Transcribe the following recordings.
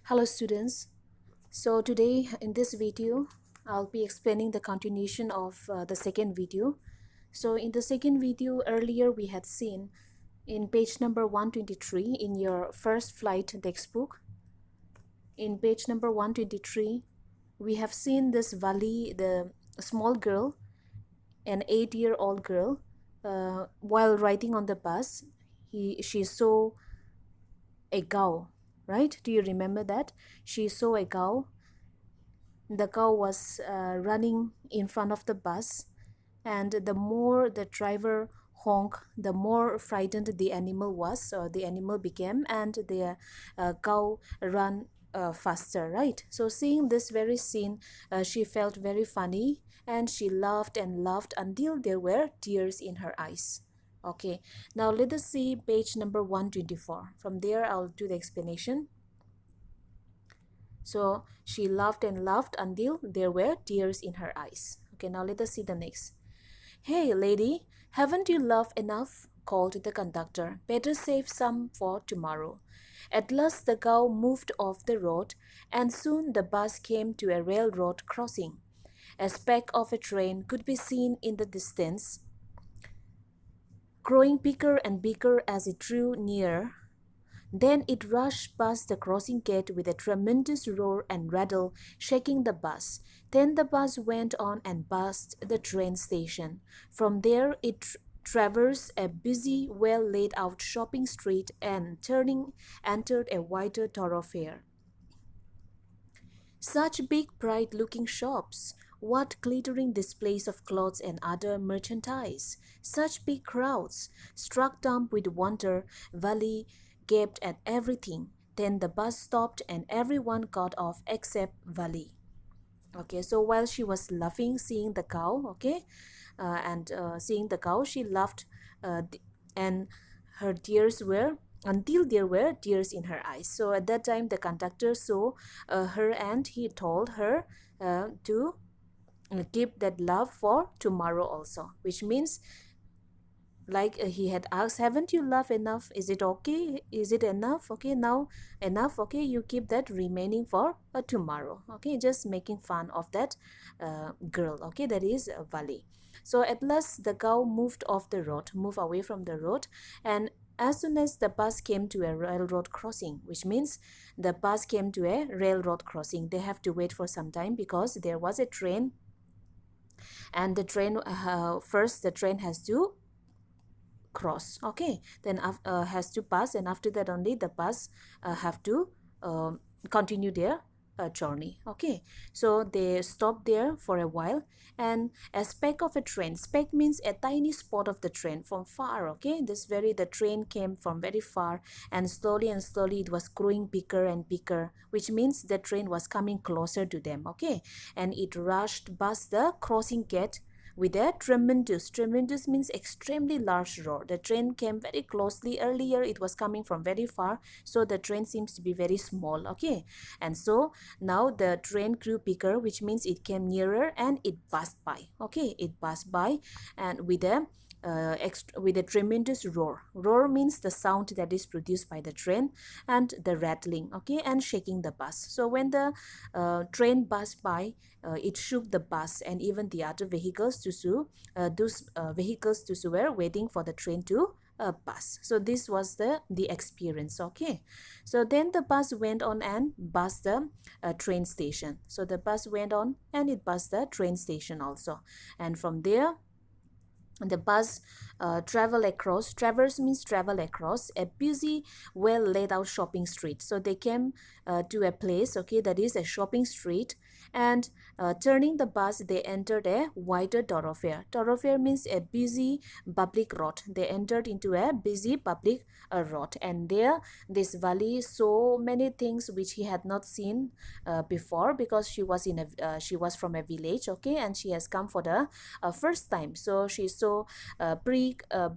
Hello students. So today in this video I'll be explaining the continuation of the second video. So in the second video earlier we had seen in page number 123 in your first flight textbook. In page number 123 we have seen this Vali, the small girl, an 8-year-old girl, while riding on the bus she saw a cow, right? Do you remember that? She saw a cow. The cow was running in front of the bus, and the more the driver honked, the more frightened the animal was, or the animal became, and the cow ran faster, right? So seeing this very scene, she felt very funny, and she laughed and laughed until there were tears in her eyes. Okay, now let us see page number 124. From there I'll do the explanation. So she laughed and laughed until there were tears in her eyes. Okay, now let us see the next. Hey, lady, haven't you laughed enough? Called the conductor. Better save some for tomorrow. At last the cow moved off the road, and soon the bus came to a railroad crossing. A speck of a train could be seen in the distance, growing bigger and bigger as it drew near. Then it rushed past the crossing gate with a tremendous roar and rattle, shaking the bus. Then the bus went on and passed the train station. From there it traversed a busy, well laid out shopping street and turning entered a wider thoroughfare. Such big, bright looking shops! What glittering displays of clothes and other merchandise! Such big crowds! Struck dumb with wonder, Valley gaped at everything. Then the bus stopped and everyone got off except Valley. Okay, so while she was laughing seeing the cow, okay, and seeing the cow, she laughed, and her tears were until there were tears in her eyes. So at that time the conductor saw her, and he told her to keep that love for tomorrow also, which means like he had asked, haven't you loved enough? Is it okay? Is it enough? Okay, now enough. Okay, you keep that remaining for tomorrow. Okay, just making fun of that girl. Okay, that is Vali. So at last the cow moved off the road, moved away from the road, and as soon as the bus came to a railroad crossing, which means the bus came to a railroad crossing, they have to wait for some time because there was a train, and the train first the train has to cross, okay, then has to pass, and after that only the bus have to continue their journey. Okay, so they stopped there for a while, and a speck of a train, speck means a tiny spot of the train from far. Okay, the train came from very far, and slowly it was growing bigger and bigger, which means the train was coming closer to them. Okay, and it rushed past the crossing gate with a tremendous means extremely large roar. The train came very closely. Earlier it was coming from very far, so the train seems to be very small. Okay, and so now the train grew bigger, which means it came nearer and it passed by. Okay, it passed by, and with a tremendous roar. Roar means the sound that is produced by the train, and the rattling, okay, and shaking the bus. So when the train passed by, it shook the bus and even the other vehicles to sue. Those vehicles to sue were waiting for the train to pass. So this was the experience. Okay, so then the bus went on and passed the train station. So the bus went on and it passed the train station also, and from there the bus traverse means travel across a busy, well laid out shopping street. So they came to a place, okay, that is a shopping street, and turning the bus they entered a wider thoroughfare. Thoroughfare means a busy public road. They entered into a busy public road, and there this Valley saw many things which he had not seen before, because she was from a village, okay, and she has come for the first time. So she saw saw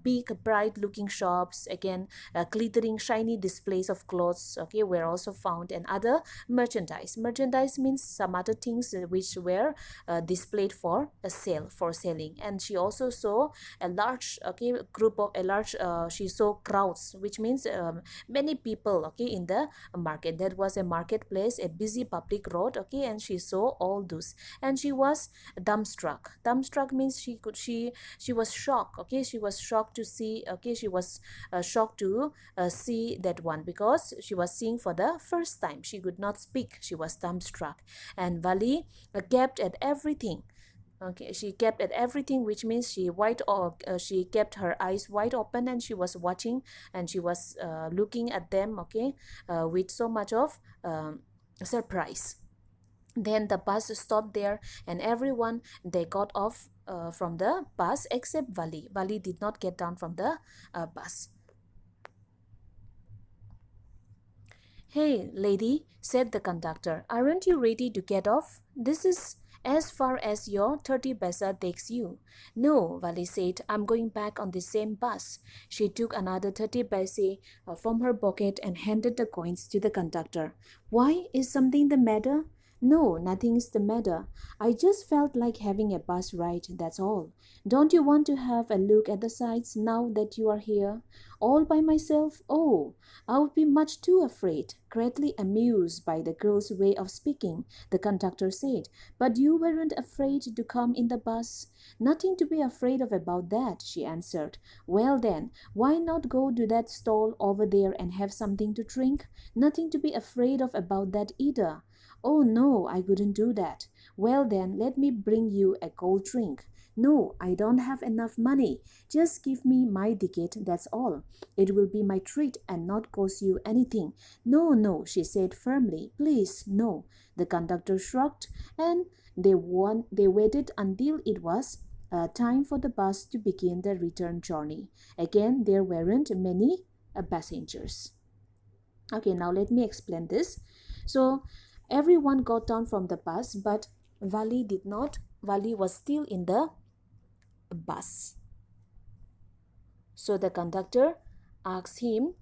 big bright looking shops. Again, glittering shiny displays of clothes, okay, were also found, and other merchandise means some other things which were displayed for a sale, for selling. And she also saw a large, okay, group of a large she saw crowds, which means many people, okay, in the market. That was a marketplace, a busy public road, okay, and she saw all those, and she was dumbstruck means she was shocked, okay, she was shocked to see, okay, she was shocked to see that one, because she was seeing for the first time. She could not speak, she was dumbstruck. And Vali kept at everything. Okay, she kept at everything, which means she kept her eyes wide open, and she was watching, and she was looking at them, okay, with so much of surprise. Then the bus stopped there, and everyone, they got off from the bus except Vali. Vali did not get down from the bus. "Hey, lady," said the conductor, "aren't you ready to get off? This is as far as your 30 paisa takes you." "No," Vali said, "I'm going back on the same bus." She took another 30 paise from her pocket and handed the coins to the conductor. "Why? Is something the matter?" "No, nothing's the matter. I just felt like having a bus ride, that's all. Don't you want to have a look at the sights now that you are here?" "All by myself? Oh, I would be much too afraid." Greatly amused by the girl's way of speaking, the conductor said, "But you weren't afraid to come in the bus?" "Nothing to be afraid of about that," she answered. "Well then, why not go to that stall over there and have something to drink? Nothing to be afraid of about that either." "Oh no, I couldn't do that." "Well then, let me bring you a cold drink." "No, I don't have enough money. Just give me my ticket, that's all. It will be my treat and not cost you anything." "No, no," she said firmly. "Please, no." The conductor shrugged, and they waited until it was time for the bus to begin the return journey. Again, there weren't many passengers. Okay, now let me explain this. So everyone got down from the bus, but Vali did not. Vali was still in the bus. So the conductor asked him,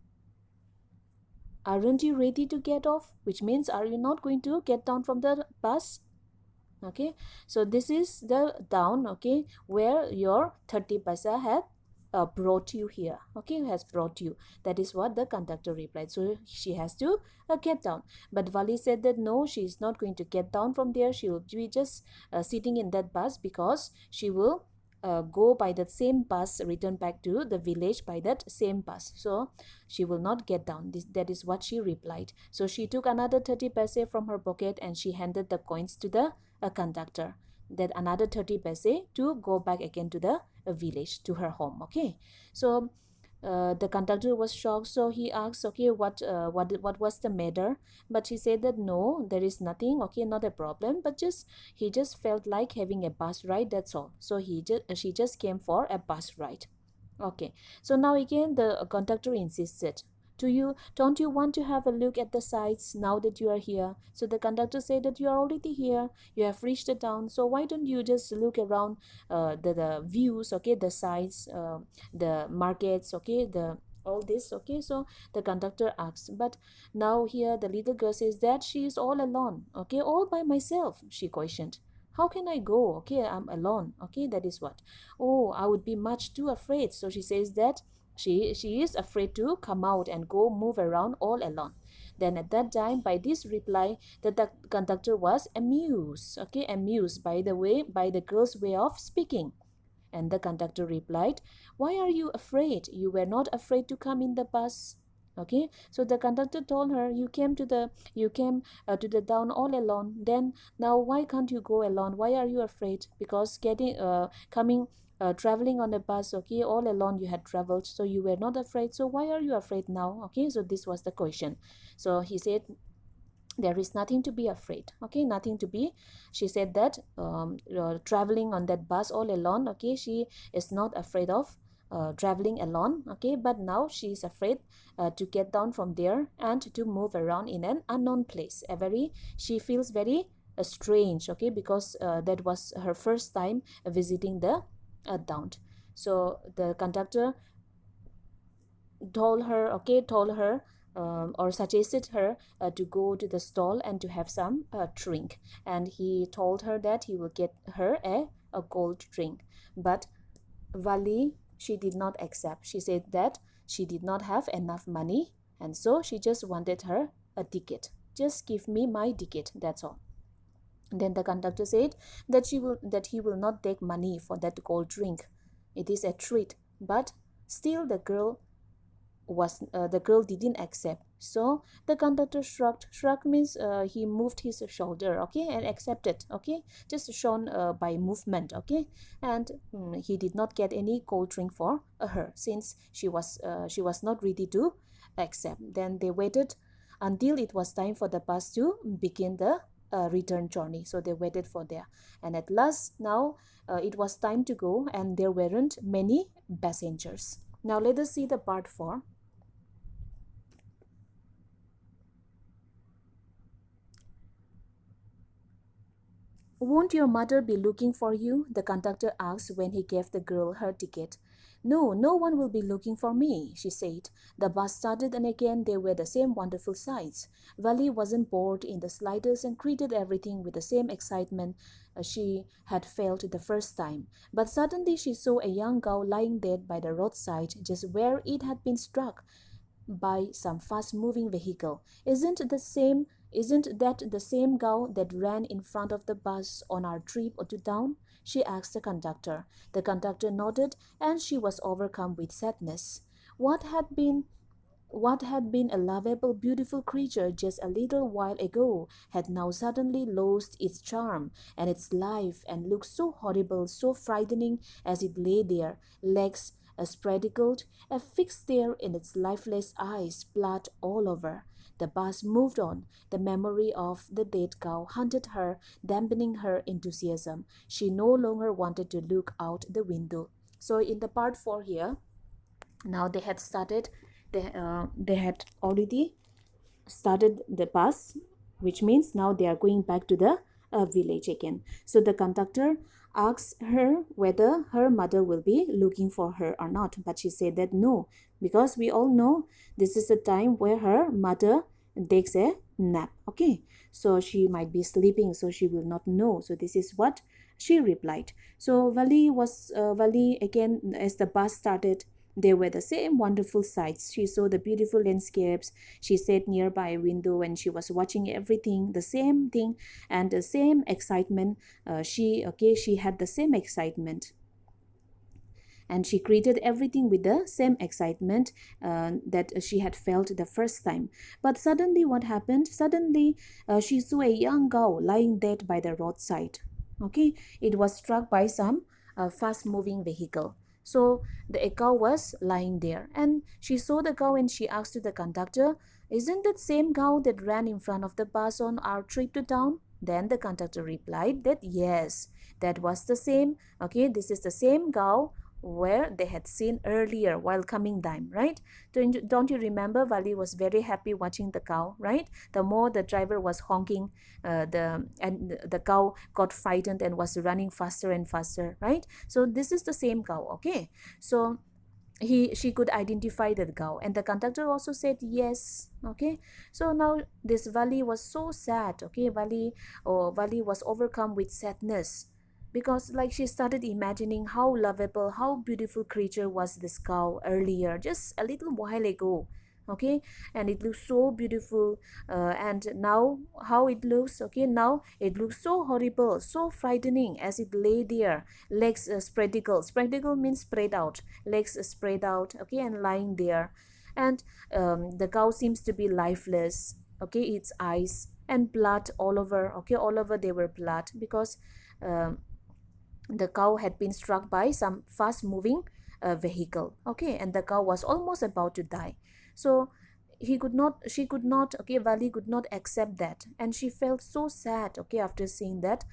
"Aren't you ready to get off?" Which means, are you not going to get down from the bus? Okay, so this is the down, okay, where your 30 paisa had brought you here, okay, has brought you. That is what the conductor replied. So she has to get down. But Vali said that no, she is not going to get down from there. She will be just sitting in that bus, because she will go by that same bus, return back to the village by that same bus. So she will not get down. That is what she replied. So she took another 30 paise from her pocket, and she handed the coins to the conductor. That another 30 paise to go back again to the village, to her home. Okay, so the conductor was shocked, so he asked, okay, what was the matter? But she said that no, there is nothing, okay, not a problem, but just he just felt like having a bus ride, that's all. So she just came for a bus ride. Okay, so now again the conductor insisted, don't you want to have a look at the sights now that you are here? So the conductor said that you are already here, you have reached the town, so why don't you just look around the views, okay, the sights, the markets, okay, the all this. Okay, so the conductor asks, but now here the little girl says that she is all alone, okay, all by myself. She questioned, how can I go? Okay, I'm alone. Okay, that is what. Oh, I would be much too afraid. So she says that she is afraid to come out and go move around all alone. Then at that time, by this reply, the conductor was amused. Okay, amused by the girl's way of speaking. And the conductor replied, "Why are you afraid? You were not afraid to come in the bus." Okay, so the conductor told her, you came to the town all alone. Then now why can't you go alone? Why are you afraid? Because coming traveling on a bus, okay, all alone you had traveled, so you were not afraid. So why are you afraid now? Okay, so this was the question. So he said, there is nothing to be afraid. Okay, nothing to be. She said that traveling on that bus all alone, okay, she is not afraid of traveling alone. Okay, but now she is afraid to get down from there and to move around in an unknown place. She feels very strange, okay, because that was her first time visiting the town. So the conductor told her or suggested her to go to the stall and to have some drink, and he told her that he will get her a cold drink. But Vali, she did not accept. She said that she did not have enough money, and so she just wanted her a ticket. Just give me my ticket, that's all. Then the conductor said that he will not take money for that cold drink. It is a treat. But still the girl didn't accept. So the conductor shrugged means he moved his shoulder, okay, and accepted, okay, just shown by movement, okay. And he did not get any cold drink for her, since she was not ready to accept. Then they waited until it was time for the bus to begin the return journey. So they waited for there, and at last now it was time to go, and there weren't many passengers. Now let us see the part 4. "Won't your mother be looking for you?" the conductor asked when he gave the girl her ticket. "No, no one will be looking for me," she said. The bus started, and again there were the same wonderful sights. Vali wasn't bored in the slightest and greeted everything with the same excitement she had felt the first time. But suddenly she saw a young cow lying dead by the roadside, just where it had been struck by some fast-moving vehicle. Isn't that the same cow that ran in front of the bus on our trip to town?" she asked the conductor. The conductor nodded, and she was overcome with sadness. What had been a lovable, beautiful creature just a little while ago had now suddenly lost its charm and its life, and looked so horrible, so frightening as it lay there, legs spread eagled, a fixed stare in its lifeless eyes, blood all over. The bus moved on. The memory of the dead cow haunted her, dampening her enthusiasm. She no longer wanted to look out the window. So in the part 4 here, now they had already started the bus, which means now they are going back to the village again. So the conductor asks her whether her mother will be looking for her or not, but she said that no, because we all know this is the time where her mother takes a nap, okay. So she might be sleeping, so she will not know. So this is what she replied. So Vali again, as the bus started, there were the same wonderful sights. She saw the beautiful landscapes. She sat nearby a window and she was watching everything, the same thing, and the same excitement. She had the same excitement, and she greeted everything with the same excitement that she had felt the first time. But suddenly, what happened? Suddenly, she saw a young cow lying dead by the roadside. Okay, it was struck by some fast-moving vehicle. So the cow was lying there, and she saw the cow, and she asked to the conductor, "Isn't that same cow that ran in front of the bus on our trip to town?" Then the conductor replied that yes, that was the same. Okay, this is the same cow where they had seen earlier while coming down, right? Don't you remember? Vali was very happy watching the cow, right? The more the driver was honking, the cow got frightened and was running faster and faster, right? So this is the same cow, okay? So she could identify the cow, and the conductor also said yes, okay. So now this Vali was so sad, okay. Vali was overcome with sadness, because like she started imagining how lovable, how beautiful creature was this cow earlier, just a little while ago, okay. And it looks so beautiful, and now how it looks, okay, now it looks so horrible, so frightening as it lay there, legs spread eagle means spread out, legs spread out, okay, and lying there. And the cow seems to be lifeless, okay, its eyes, and blood all over, okay, all over they were blood, because um, the cow had been struck by some fast moving vehicle, okay, and the cow was almost about to die. So she could not, okay, Vali could not accept that, and she felt so sad, okay, after seeing that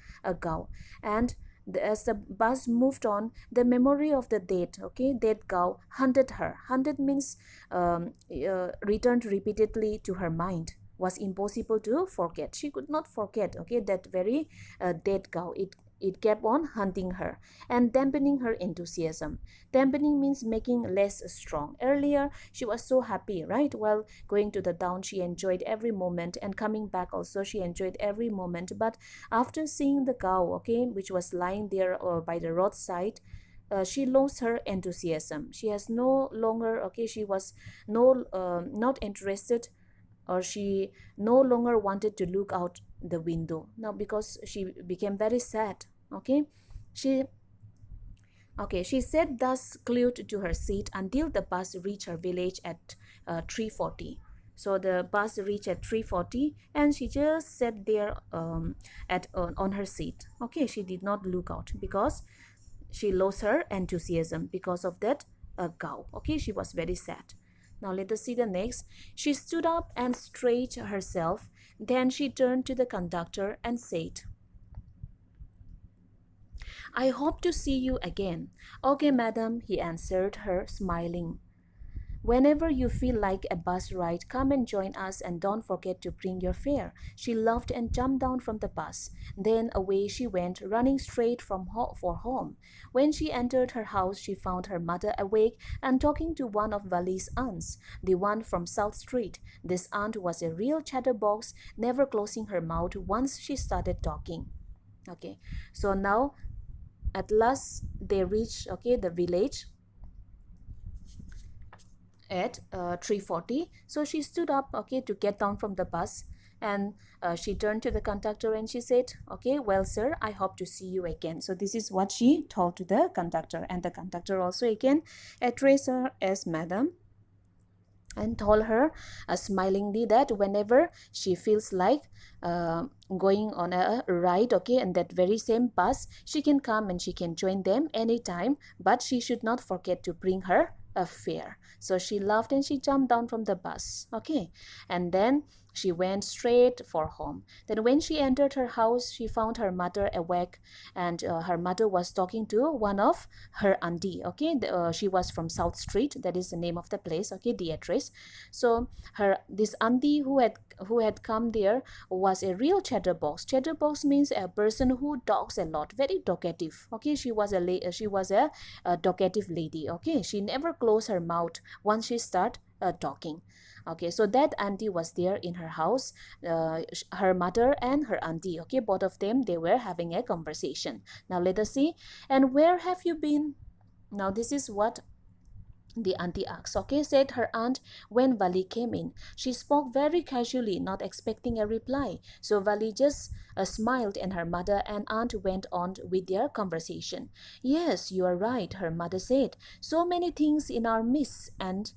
cow. And as the bus moved on, the memory of the dead cow haunted her. Haunted means returned repeatedly to her mind, was impossible to forget. She could not forget, okay, that very dead cow. it kept on hunting her and dampening her enthusiasm. Dampening means making less strong. Earlier, she was so happy, right? While going to the town, she enjoyed every moment, and coming back also, she enjoyed every moment. But after seeing the cow, okay, which was lying there by the roadside, she lost her enthusiasm. She has no longer, okay, she was not interested, or she no longer wanted to look out the window now because she became very sad. Okay, she she sat thus glued to her seat until the bus reached her village at 3:40. So the bus reached at 3:40, and she just sat there at on her seat. Okay, she did not look out because she lost her enthusiasm because of that cow. Okay, she was very sad. Now let us see the next. She stood up and stretched herself. Then she turned to the conductor and said, "I hope to see you again." "Okay, madam," he answered her, smiling. "Whenever you feel like a bus ride, come and join us, and don't forget to bring your fare." She laughed and jumped down from the bus. Then away she went, running straight for home. When she entered her house, she found her mother awake and talking to one of Vali's aunts, the one from South Street. This aunt was a real chatterbox, never closing her mouth once she started talking. Okay, so now at last they reached, okay, the village at 3:40. So she stood up, okay, to get down from the bus, and she turned to the conductor and she said, "Okay, well, sir, I hope to see you again." So this is what she told to the conductor, and the conductor also again addressed her as madam and told her smilingly that whenever she feels like going on a ride, okay, and that very same bus, she can come and she can join them anytime, but she should not forget to bring her a fare. So she laughed and she jumped down from the bus, okay, and then she went straight for home. Then when she entered her house, she found her mother awake, and her mother was talking to one of her auntie, okay. She was from South Street, that is the name of the place, okay, the address. So her this auntie who had come there was a real chatterbox. Chatterbox means a person who talks a lot, very talkative, okay. She was a talkative lady, okay. She never closed her mouth once she start talking. Okay, so that auntie was there in her house, her mother and her auntie, okay, both of them, they were having a conversation. Now let us see. "And where have you been?" Now this is what the auntie asked, okay, said her aunt when Vali came in. She spoke very casually, not expecting a reply. So Vali just smiled, and her mother and aunt went on with their conversation. "Yes, you are right," her mother said. "So many things in our midst and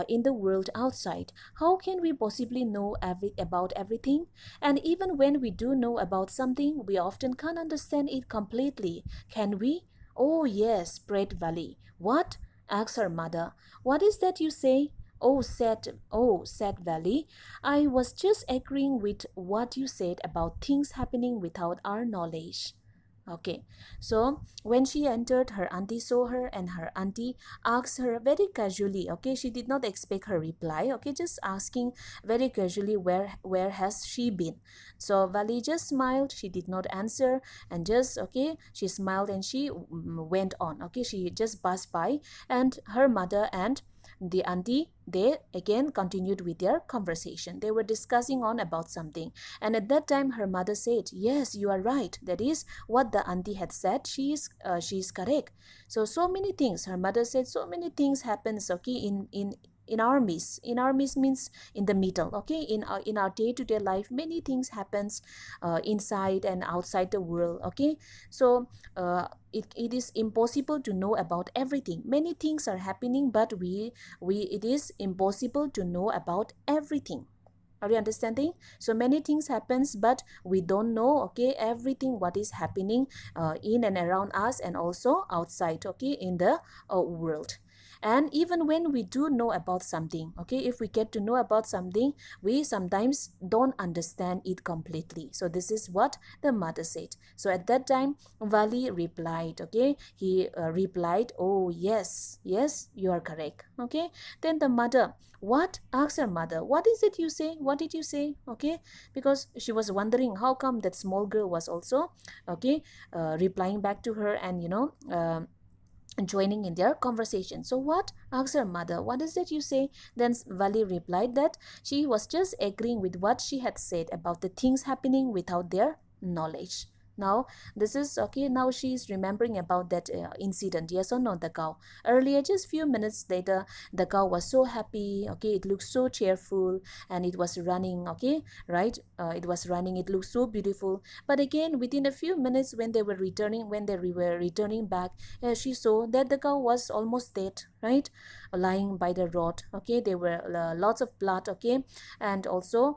in the world outside. How can we possibly know about everything? And even when we do know about something, we often can't understand it completely. Can we?" "Oh, yes," prayed Vali. "What?" asked her mother. "What is that you say?" "Oh," said Valley. "I was just agreeing with what you said about things happening without our knowledge." Okay, so when she entered, her auntie saw her, and her auntie asked her very casually. Okay, she did not expect her reply. Okay, just asking very casually where has she been. So Vali just smiled. She did not answer, and just, okay, she smiled and she went on. Okay, she just passed by, and her mother and the auntie, they again continued with their conversation. They were discussing on about something, and at that time her mother said, "Yes, you are right. That is what the auntie had said. She is correct." So many things, her mother said, so many things happens, okay, in our midst. In our midst means in the middle, okay, in our day-to-day life, many things happens inside and outside the world, okay. So it is impossible to know about everything. Many things are happening, but it is impossible to know about everything. Are you understanding? So many things happens, but we don't know, okay, everything what is happening in and around us, and also outside, okay, in the world. And even when we do know about something, okay, if we get to know about something, we sometimes don't understand it completely. So this is what the mother said. So at that time, Vali replied, okay, he replied, oh yes, yes, you are correct. Okay, then the mother, what, asked her mother, what is it you say, what did you say? Okay, because she was wondering how come that small girl was also, okay, replying back to her, and joining in their conversation. So what, asked her mother, what is it you say? Then Vali replied that she was just agreeing with what she had said about the things happening without their knowledge. Now this is okay, now she is remembering about that incident, yes or no, the cow earlier, just few minutes later, the cow was so happy, okay, it looked so cheerful, and it was running, okay, right, it was running, it looked so beautiful. But again, within a few minutes, when they were returning, back, she saw that the cow was almost dead, right, lying by the road. Okay, there were lots of blood, okay, and also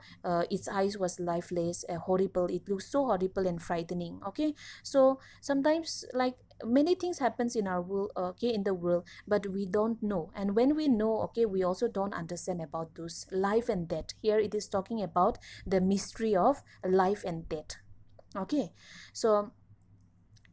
its eyes was lifeless, horrible, it looked so horrible and frightening. Okay, so sometimes, like, many things happens in our world, okay, in the world, but we don't know. And when we know, okay, we also don't understand about those life and death. Here it is talking about the mystery of life and death. Okay, so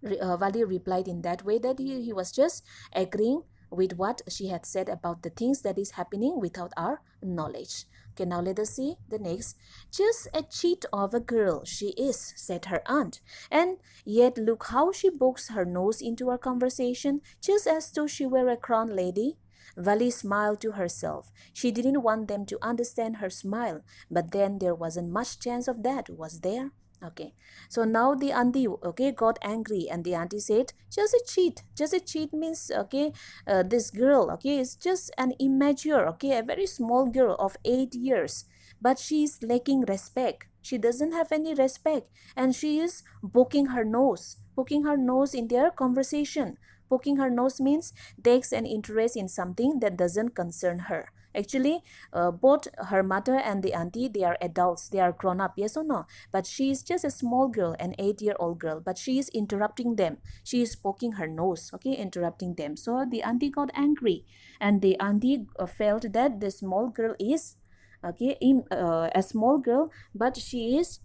Vali replied in that way, that he was just agreeing with what she had said about the things that is happening without our knowledge. Okay, now let us see the next. Just a cheat of a girl she is, said her aunt. And yet look how she pokes her nose into our conversation, just as though she were a crown lady. Vali smiled to herself. She didn't want them to understand her smile, but then there wasn't much chance of that, was there? Okay, so now the auntie, okay, got angry, and the auntie said, just a cheat. Just a cheat means, okay, this girl, okay, is just an immature, okay, a very small girl of 8 years, but she is lacking respect. She doesn't have any respect, and she is poking her nose in their conversation. Poking her nose means takes an interest in something that doesn't concern her. Actually, both her mother and the auntie, they are adults, they are grown up, yes or no? But she is just a small girl, an 8-year-old girl, but she is interrupting them. She is poking her nose, okay, interrupting them. So the auntie got angry, and the auntie felt that the small girl is, okay, a small girl, but she is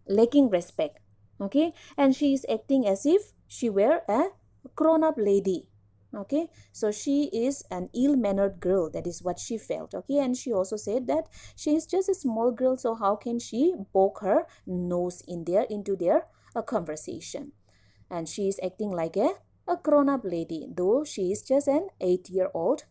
lacking respect, okay, and she is acting as if she were a grown-up lady. Okay, so she is an ill-mannered girl, that is what she felt. Okay, and she also said that she is just a small girl, so how can she poke her nose into their conversation? And she is acting like a grown-up lady, though she is just an 8-year-old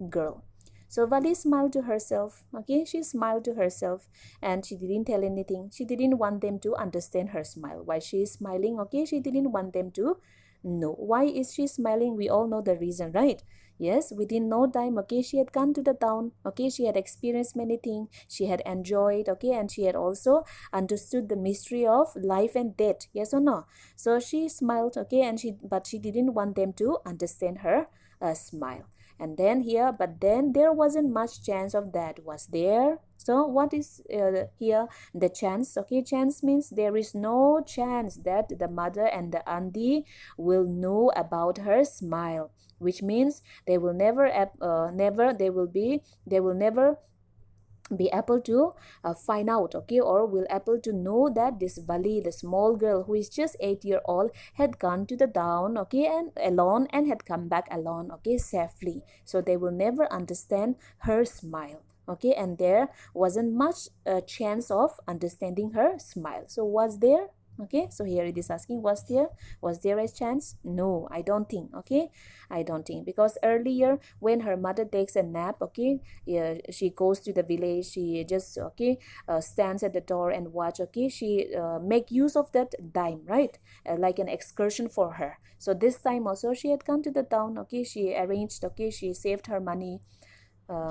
girl. So Vali smiled to herself. Okay, she smiled to herself, and she didn't tell anything. She didn't want them to understand her smile. Why she is smiling? Okay, she didn't want them to know. Why is she smiling? We all know the reason, right? Yes, within no time, okay, she had gone to the town. Okay, she had experienced many things. She had enjoyed, okay, and she had also understood the mystery of life and death. Yes or no? So she smiled, okay, but she didn't want them to understand her smile. And then here, but then there wasn't much chance of that, was there? So what is here the chance? Okay, chance means there is no chance that the mother and the auntie will know about her smile, which means they will never be able to find out, okay, or will able to know that this Vali, the small girl who is just 8-year-old, had gone to the town, okay, and alone, and had come back alone, okay, safely. So they will never understand her smile. Okay, and there wasn't much chance of understanding her smile. So was there? Okay, so here it is asking, was there a chance? No, I don't think. Okay, I don't think, because earlier when her mother takes a nap, okay, yeah, she goes to the village, she just, okay, stands at the door and watch, okay, she make use of that time, right, like an excursion for her. So this time also she had come to the town, okay, she arranged, okay, she saved her money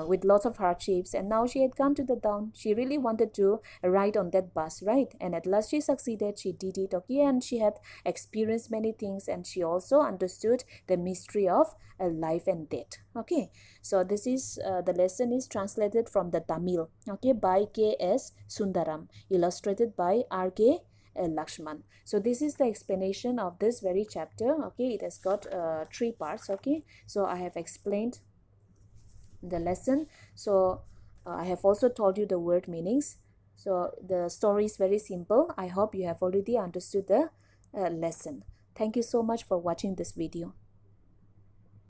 with lots of hardships, and now she had come to the town. She really wanted to ride on that bus, right? And at last she succeeded, she did it, okay, and she had experienced many things, and she also understood the mystery of life and death. Okay, so this is the lesson is translated from the Tamil, okay, by K.S. Sundaram, illustrated by R.K. Lakshman. So this is the explanation of this very chapter. Okay, it has got 3 parts. Okay, so I have explained the lesson. So I have also told you the word meanings. So the story is very simple. I hope you have already understood the lesson. Thank you so much for watching this video.